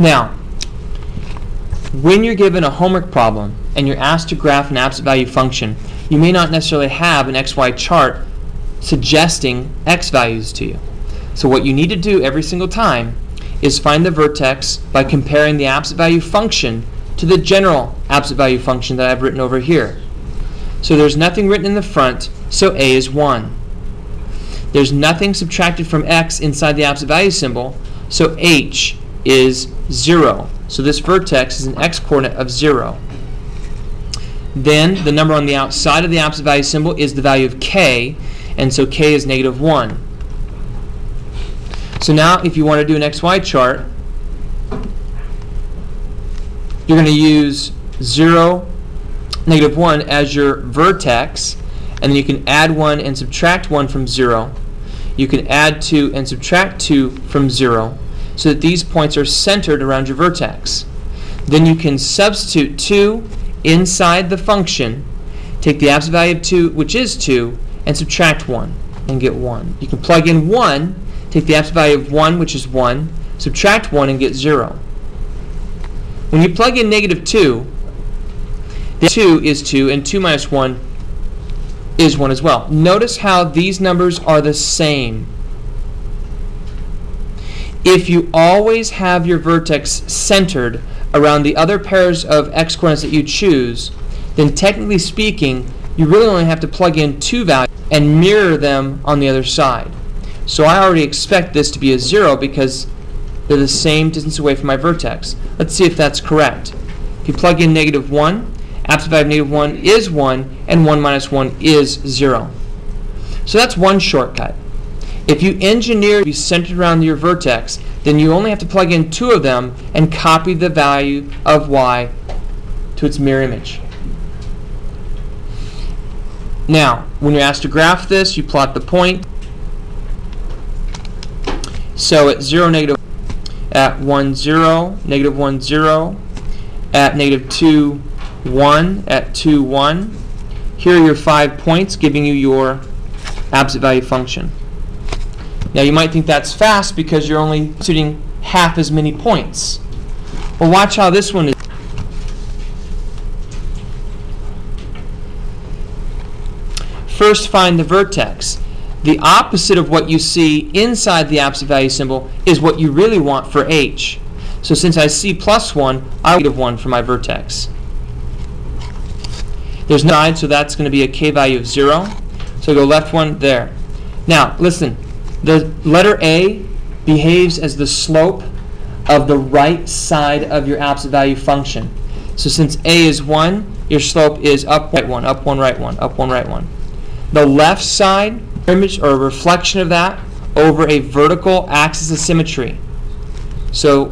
Now, when you're given a homework problem and you're asked to graph an absolute value function, you may not necessarily have an XY chart suggesting X values to you. So what you need to do every single time is find the vertex by comparing the absolute value function to the general absolute value function that I've written over here. So there's nothing written in the front, so A is 1. There's nothing subtracted from X inside the absolute value symbol, so H is 0. So this vertex is an X coordinate of 0. Then the number on the outside of the absolute value symbol is the value of K, and so K is -1. So now if you want to do an XY chart, you're going to use 0, -1 as your vertex, and then you can add 1 and subtract 1 from 0. You can add 2 and subtract 2 from 0, so that these points are centered around your vertex. Then you can substitute 2 inside the function, take the absolute value of 2, which is 2, and subtract 1 and get 1. You can plug in 1, take the absolute value of 1, which is 1, subtract 1 and get 0. When you plug in -2, the 2 is 2, and 2 minus 1 is 1 as well. Notice how these numbers are the same. If you always have your vertex centered around the other pairs of x coordinates that you choose, then technically speaking, you really only have to plug in 2 values and mirror them on the other side. So I already expect this to be a 0 because they're the same distance away from my vertex. Let's see if that's correct. If you plug in -1, absolute value of -1 is 1, and 1 minus 1 is 0. So that's one shortcut. If you engineer to be centered around your vertex, then you only have to plug in 2 of them and copy the value of y to its mirror image. Now, when you're asked to graph this, you plot the point. So at 0, negative, at 1, 0, -1, 0, at -2, 1, at 2, 1. Here are your 5 points giving you your absolute value function. Now you might think that's fast because you're only shooting half as many points. Well, watch how this one is. First, find the vertex. The opposite of what you see inside the absolute value symbol is what you really want for H. So since I see +1, I will -1 for my vertex. There's no side, so that's going to be a K value of 0. So go left 1 there. Now, listen. The letter A behaves as the slope of the right side of your absolute value function. So since A is 1, your slope is up, right 1, up 1, right 1, up 1, right 1. The left side, image or a reflection of that over a vertical axis of symmetry. So